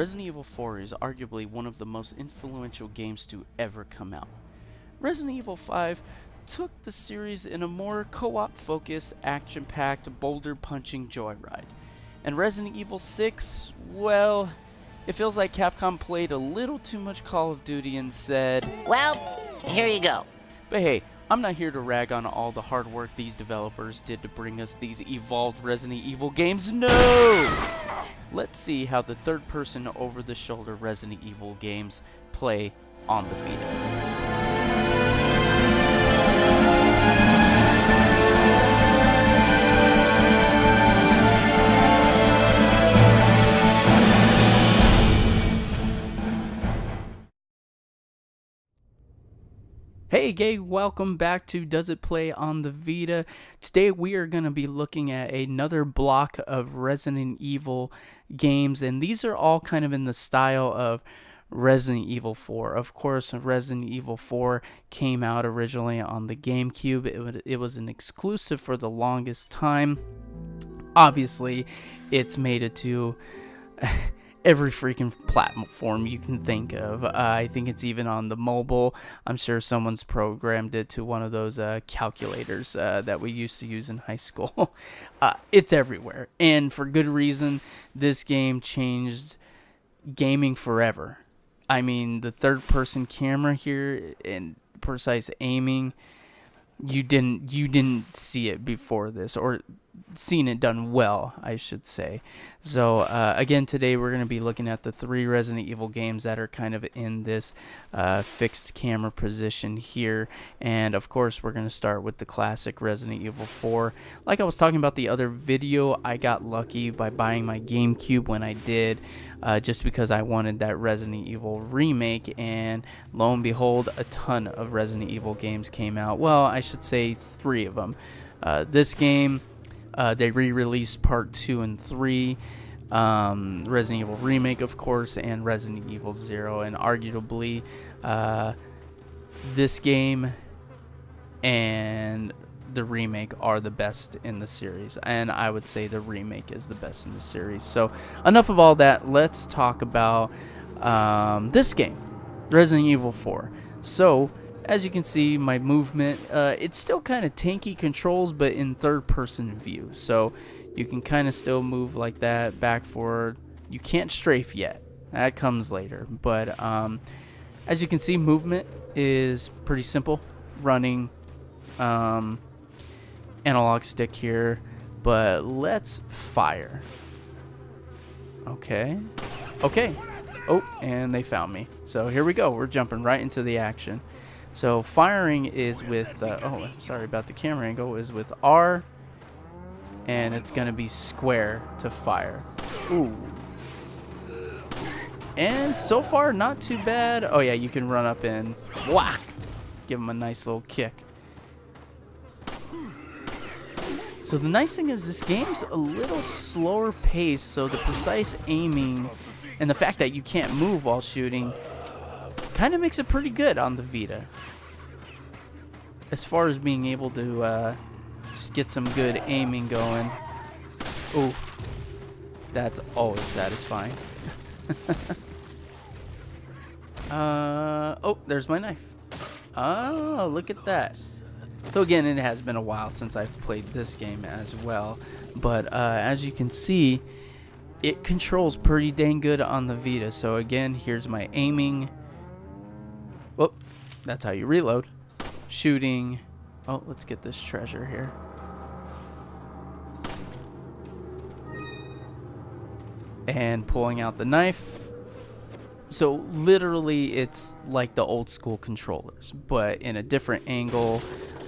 Resident Evil 4 is arguably one of the most influential games to ever come out. Resident Evil 5 took the series in a more co-op focused, action-packed, boulder-punching joyride. And Resident Evil 6, well, it feels like Capcom played a little too much Call of Duty and said, well, here you go. But hey, I'm not here to rag on all the hard work these developers did to bring us these evolved Resident Evil games. No! Let's see how the third-person over-the-shoulder Resident Evil games play on the Vita. Hey gang, welcome back to Does It Play on the Vita. Today we are going to be looking at another block of Resident Evil games, and these are all kind of in the style of Resident Evil 4. Of course, Resident Evil 4 came out originally on the GameCube. It was an exclusive for the longest time. Obviously, it's made it to every freaking platform you can think of. I think it's even on the mobile. I'm sure someone's programmed it to one of those calculators that we used to use in high school. It's everywhere, and for good reason. This game changed gaming forever. I mean, the third-person camera here and precise aiming, you didn't see it before this, or seen it done well, I should say. So again, today we're going to be looking at the 3 Resident Evil games that are kind of in this fixed camera position here, and of course we're going to start with the classic Resident Evil 4. Like I was talking about the other video, I got lucky by buying my GameCube when I did, just because I wanted that Resident Evil remake, and lo and behold, a ton of Resident Evil games came out. Well, I should say 3 of them. This game, they re-released part 2 and 3, Resident Evil Remake, of course, and Resident Evil 0. And arguably, this game and the remake are the best in the series. And I would say the remake is the best in the series. So enough of all that. Let's talk about this game, Resident Evil 4. So as you can see, my movement, it's still kind of tanky controls, but in third-person view. So you can kind of still move like that, back, forward. You can't strafe yet. That comes later. But as you can see, movement is pretty simple. Running, analog stick here. But let's fire. Okay. Okay. Oh, and they found me. So here we go. We're jumping right into the action. So firing is with, oh, sorry about the camera angle, is with R, and it's going to be square to fire. Ooh. And so far, not too bad. Oh yeah, you can run up and whack. Give him a nice little kick. So the nice thing is this game's a little slower pace, so the precise aiming and the fact that you can't move while shooting kind of makes it pretty good on the Vita. As far as being able to just get some good aiming going. Oh, that's always satisfying. Oh, there's my knife. Oh, look at that. So again, it has been a while since I've played this game as well. But as you can see, it controls pretty dang good on the Vita. So again, here's my aiming. Oh, that's how you reload. Shooting. Oh, let's get this treasure here. And pulling out the knife. So literally it's like the old school controllers, but in a different angle,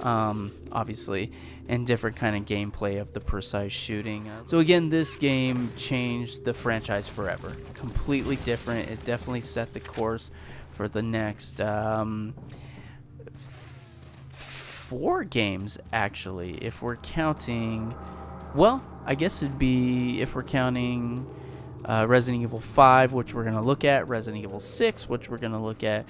obviously, and different kind of gameplay of the precise shooting. So again, this game changed the franchise forever. Completely different. It definitely set the course for the next 4 games, actually, if we're counting. Well, I guess it'd be if we're counting Resident Evil 5, which we're going to look at, Resident Evil 6, which we're going to look at,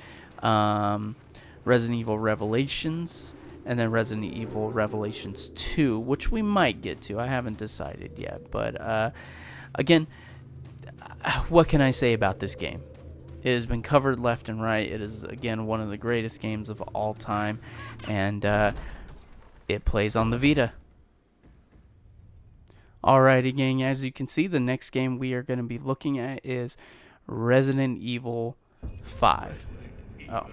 Resident Evil Revelations, and then Resident Evil Revelations 2, which we might get to. I haven't decided yet, but again, what can I say about this game? It has been covered left and right. It is, again, one of the greatest games of all time, and it plays on the Vita. Alrighty, gang, as you can see, the next game we are going to be looking at is Resident Evil 5. Oh,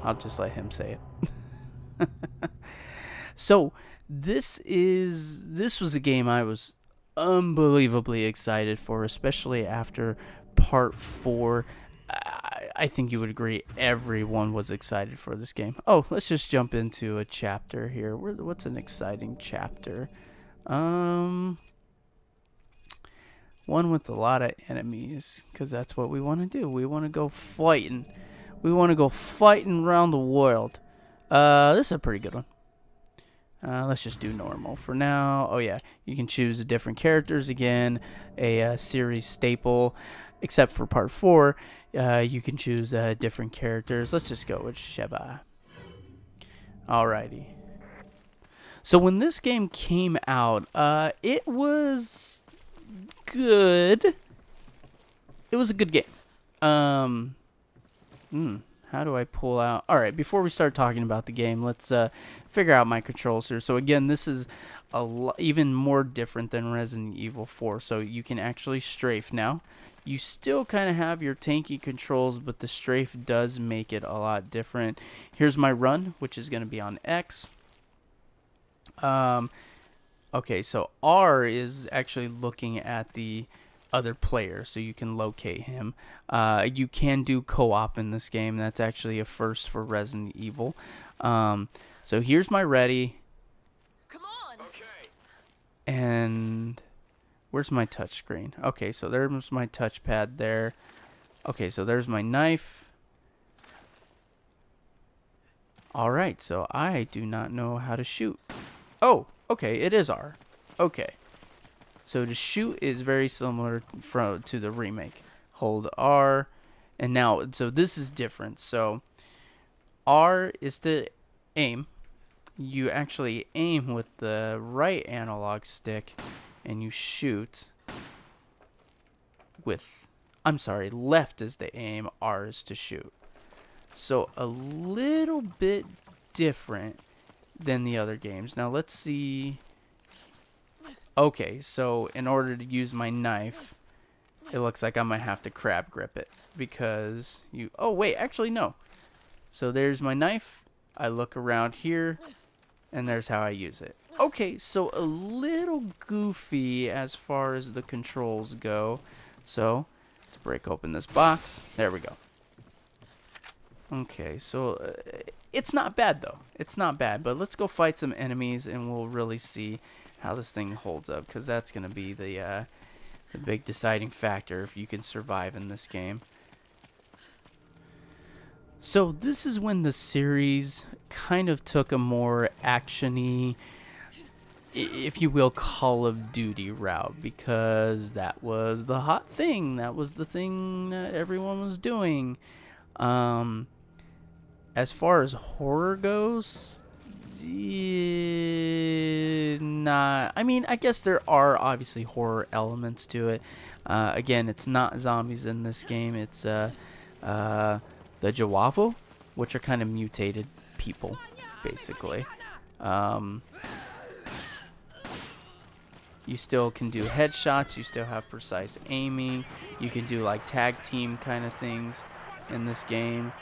I'll just let him say it. So, this was a game I was unbelievably excited for, especially after part 4. I think you would agree everyone was excited for this game. Oh, let's just jump into a chapter here. What's an exciting chapter? One with a lot of enemies, because that's what we want to do. We want to go fighting. We want to go fighting around the world. This is a pretty good one. Let's just do normal for now. Oh yeah, you can choose different characters again, a series staple. Except for part 4, you can choose different characters. Let's just go with Sheva. Alrighty. So when this game came out, it was good. It was a good game. How do I pull out? All right, before we start talking about the game, let's figure out my controls here. So again, this is even more different than Resident Evil 4. So you can actually strafe now. You still kind of have your tanky controls, but the strafe does make it a lot different. Here's my run, which is going to be on X. Okay, so R is actually looking at the other player, so you can locate him. You can do co-op in this game. That's actually a first for Resident Evil. So here's my ready. Come on. Okay. And where's my touchscreen? Okay, so there's my touchpad there. Okay, so there's my knife. Alright, so I do not know how to shoot. Oh, okay, it is R. Okay. So to shoot is very similar to the remake. Hold R. And now, so this is different. So R is to aim. You actually aim with the right analog stick. And you shoot with, I'm sorry, left is the aim, R is to shoot. So a little bit different than the other games. Now let's see. Okay, so in order to use my knife, it looks like I might have to crab grip it because oh wait, actually no. So there's my knife. I look around here and there's how I use it. Okay, so a little goofy as far as the controls go. So, let's break open this box. There we go. Okay, so it's not bad though. It's not bad, but let's go fight some enemies and we'll really see how this thing holds up, because that's going to be the big deciding factor if you can survive in this game. So this is when the series kind of took a more action-y, if you will, Call of Duty route, because that was the hot thing. That was the thing that everyone was doing. As far as horror goes, not. I mean, I guess there are obviously horror elements to it. Again, it's not zombies in this game. It's the Jawavu, which are kind of mutated people, basically. You still can do headshots. You still have precise aiming. You can do like tag team kind of things in this game.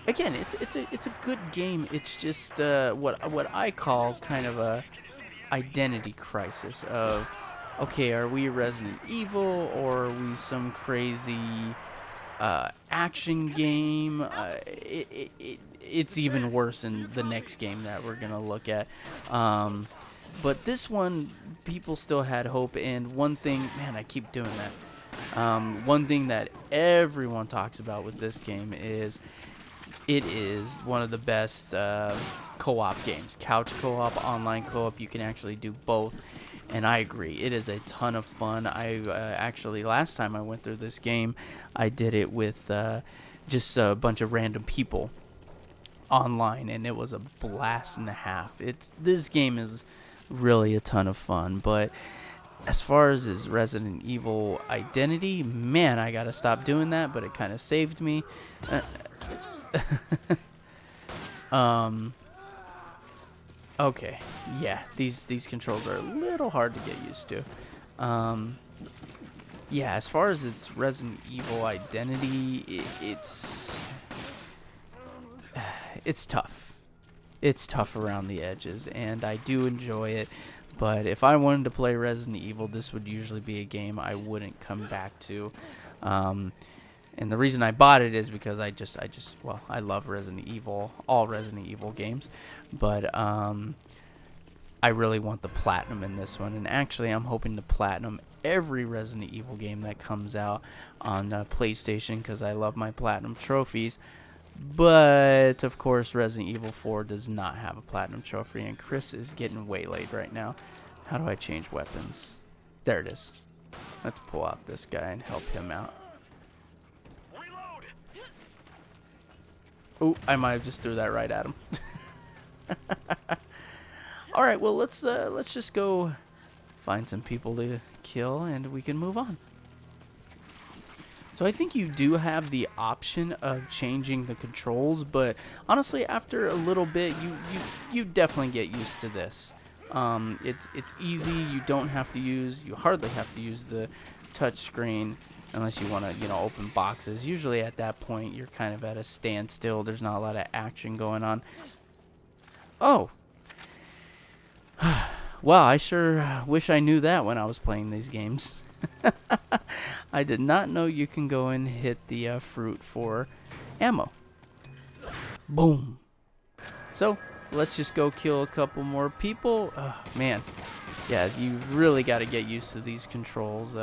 Again, it's a good game. It's just what I call kind of a identity crisis of, okay, are we Resident Evil or are we some crazy action game? It's even worse in the next game that we're gonna look at. But this one, people still had hope. And one thing, man, I keep doing that. One thing that everyone talks about with this game is it is one of the best co-op games. Couch co-op, online co-op, you can actually do both. And I agree, it is a ton of fun. I actually, last time I went through this game, I did it with just a bunch of random people online, and it was a blast and a half. This game is really a ton of fun. But as far as his Resident Evil identity, man, I gotta stop doing that. But it kind of saved me. Um. Okay. Yeah. These controls are a little hard to get used to. Yeah. As far as its Resident Evil identity, it's tough. It's tough around the edges, and I do enjoy it. But if I wanted to play Resident Evil, this would usually be a game I wouldn't come back to. And the reason I bought it is because well, I love Resident Evil, all Resident Evil games. But I really want the platinum in this one. And actually, I'm hoping to platinum every Resident Evil game that comes out on PlayStation because I love my platinum trophies. But, of course, Resident Evil 4 does not have a platinum trophy, and Chris is getting waylaid right now. How do I change weapons? There it is. Let's pull out this guy and help him out. Oh, I might have just threw that right at him. All right, well, let's just go find some people to kill, and we can move on. So I think you do have the option of changing the controls, but honestly, after a little bit, you definitely get used to this. It's easy. You hardly have to use the touch screen unless you want to, open boxes. Usually at that point, you're kind of at a standstill. There's not a lot of action going on. Oh. Well, I sure wish I knew that when I was playing these games. I did not know you can go and hit the fruit for ammo. Boom. So, let's just go kill a couple more people. Man. Yeah, you really got to get used to these controls.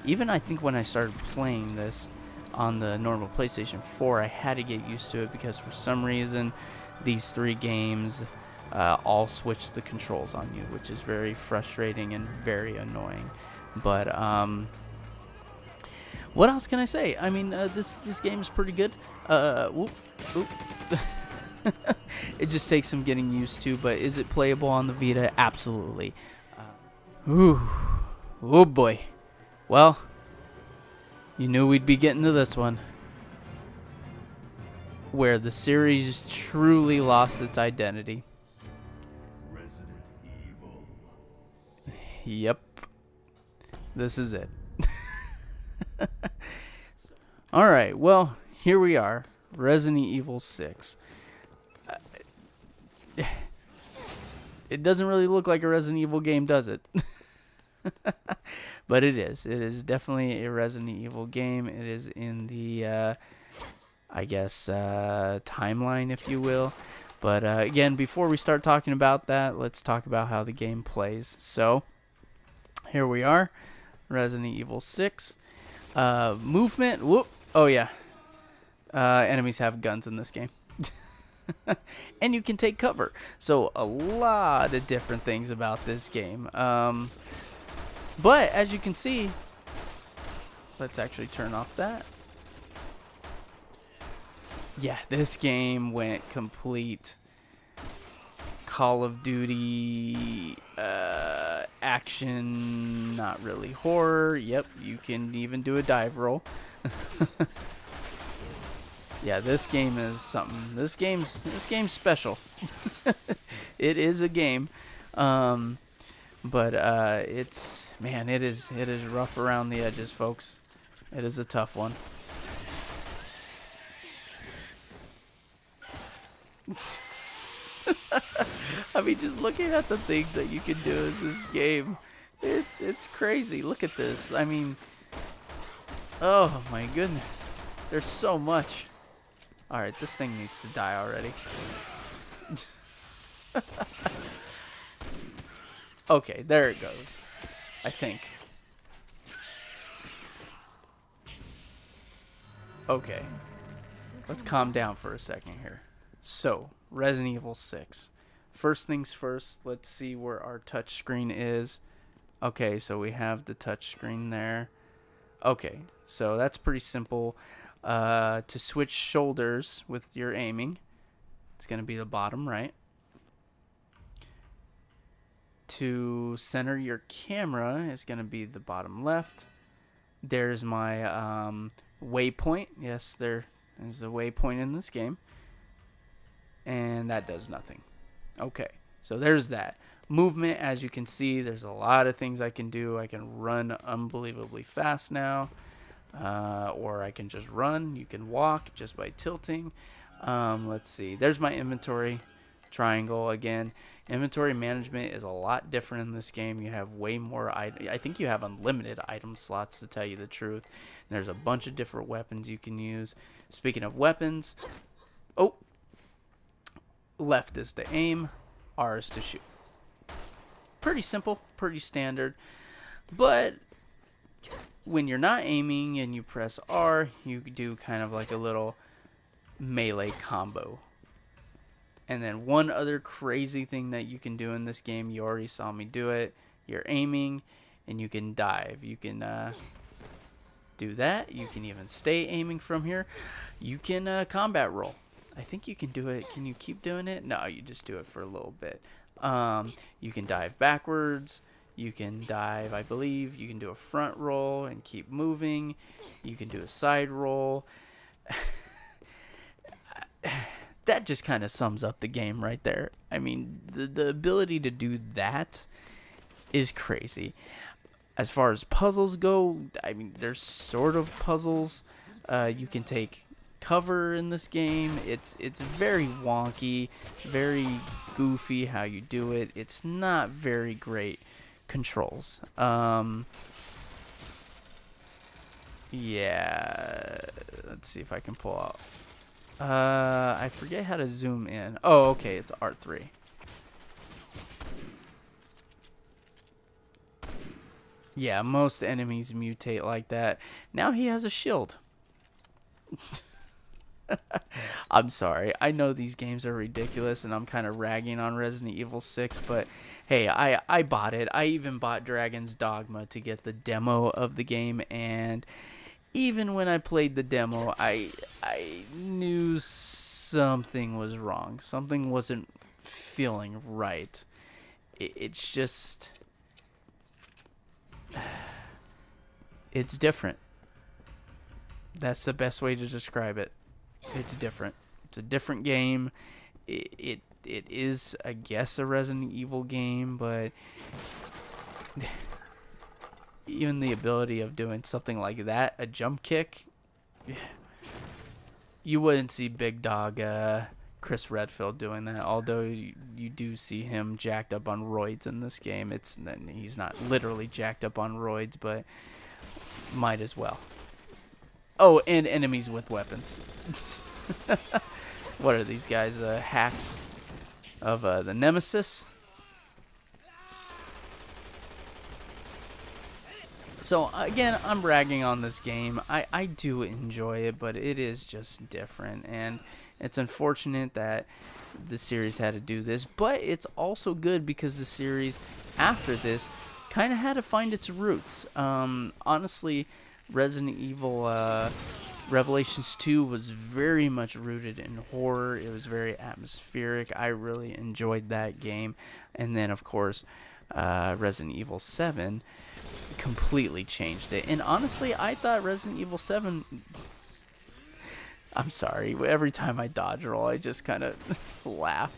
Even I think when I started playing this on the normal PlayStation 4, I had to get used to it because for some reason these 3 games all switch the controls on you, which is very frustrating and very annoying. But what else can I say? I mean, this game is pretty good. Whoop. It just takes some getting used to, but is it playable on the Vita? Absolutely. Oh boy. Well, you knew we'd be getting to this one, where the series truly lost its identity. Resident Evil 6. Yep. This is it. Alright, well, here we are. Resident Evil 6. It doesn't really look like a Resident Evil game, does it? But it is. It is definitely a Resident Evil game. It is in the, I guess, timeline, if you will. But again, before we start talking about that, let's talk about how the game plays. So, here we are. Resident Evil 6. Movement. Whoop. Oh, yeah. Enemies have guns in this game. And you can take cover. So, a lot of different things about this game. But, as you can see, let's actually turn off that. Yeah, this game went complete Call of Duty action, not really horror. Yep, you can even do a dive roll. Yeah, this game is something. This game's special. It is a game, but it is rough around the edges, folks. It is a tough one. I mean, just looking at the things that you can do in this game, it's crazy. Look at this. I mean, oh my goodness, there's so much. All right, this thing needs to die already. Okay, there it goes. I think. Okay, let's calm down for a second here. So, Resident Evil 6. First things first, let's see where our touch screen is. Okay, so we have the touch screen there. Okay, so that's pretty simple. To switch shoulders with your aiming, it's going to be the bottom right. to center your camera is going to be the bottom left. There's my waypoint. Yes, there is a waypoint in this game. And that does nothing. Okay, so there's that. Movement, as you can see, there's a lot of things I can do. I can run unbelievably fast now. Or I can just run. You can walk just by tilting. Let's see. There's my inventory. Triangle again. Inventory management is a lot different in this game. You have way more I think you have unlimited item slots, to tell you the truth. And there's a bunch of different weapons you can use. Speaking of weapons, left is to aim, R is to shoot. Pretty simple, pretty standard. But when you're not aiming and you press R, you do kind of like a little melee combo. And then one other crazy thing that you can do in this game, you already saw me do it. You're aiming and you can dive. You can do that. You can even stay aiming from here. You can combat roll. I think you can do it. Can you keep doing it? No, you just do it for a little bit. You can dive backwards. You can dive, I believe. You can do a front roll and keep moving. You can do a side roll. That just kind of sums up the game right there. I mean, the ability to do that is crazy. As far as puzzles go, I mean, there's sort of puzzles. You can take cover in this game. It's very wonky, very goofy how you do it. It's not very great controls. Yeah, let's see if I can pull out. I forget how to zoom in. Oh, okay, it's R3. Yeah, most enemies mutate like that. Now he has a shield. I'm sorry. I know these games are ridiculous, and I'm kind of ragging on Resident Evil 6, but hey, I bought it. I even bought Dragon's Dogma to get the demo of the game, and even when I played the demo, I knew something was wrong. Something wasn't feeling right. It's just... It's different. That's the best way to describe it. It's different. It's a different game. It is, I guess, a Resident Evil game, but even the ability of doing something like that, a jump kick, you wouldn't see Big Dog Chris Redfield doing that, although you do see him jacked up on roids in this game. He's not literally jacked up on roids, but might as well. Oh, and enemies with weapons. What are these guys? Hacks of the Nemesis? So, again, I'm bragging on this game. I do enjoy it, but it is just different. And it's unfortunate that the series had to do this. But it's also good because the series, after this, kind of had to find its roots. Honestly, Resident Evil Revelations 2 was very much rooted in horror. It was very atmospheric. I really enjoyed that game. And then, of course, Resident Evil 7 completely changed it. And honestly, I thought Resident Evil 7... I'm sorry. Every time I dodge roll, I just kind of laugh.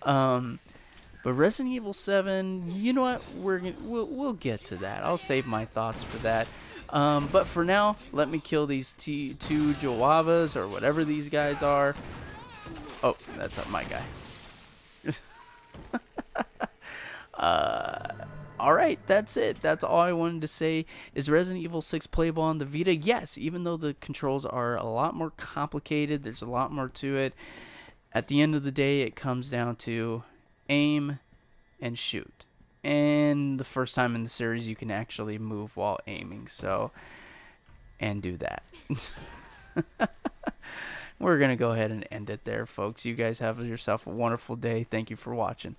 But Resident Evil 7, you know what? We'll get to that. I'll save my thoughts for that. But for now, let me kill these two Jawavas or whatever these guys are. Oh, that's my guy. Alright, that's it. That's all I wanted to say. Is Resident Evil 6 playable on the Vita? Yes, even though the controls are a lot more complicated, there's a lot more to it. At the end of the day, it comes down to aim and shoot. And the first time in the series you can actually move while aiming, so, and do that. We're going to go ahead and end it there, folks. You guys have yourself a wonderful day. Thank you for watching.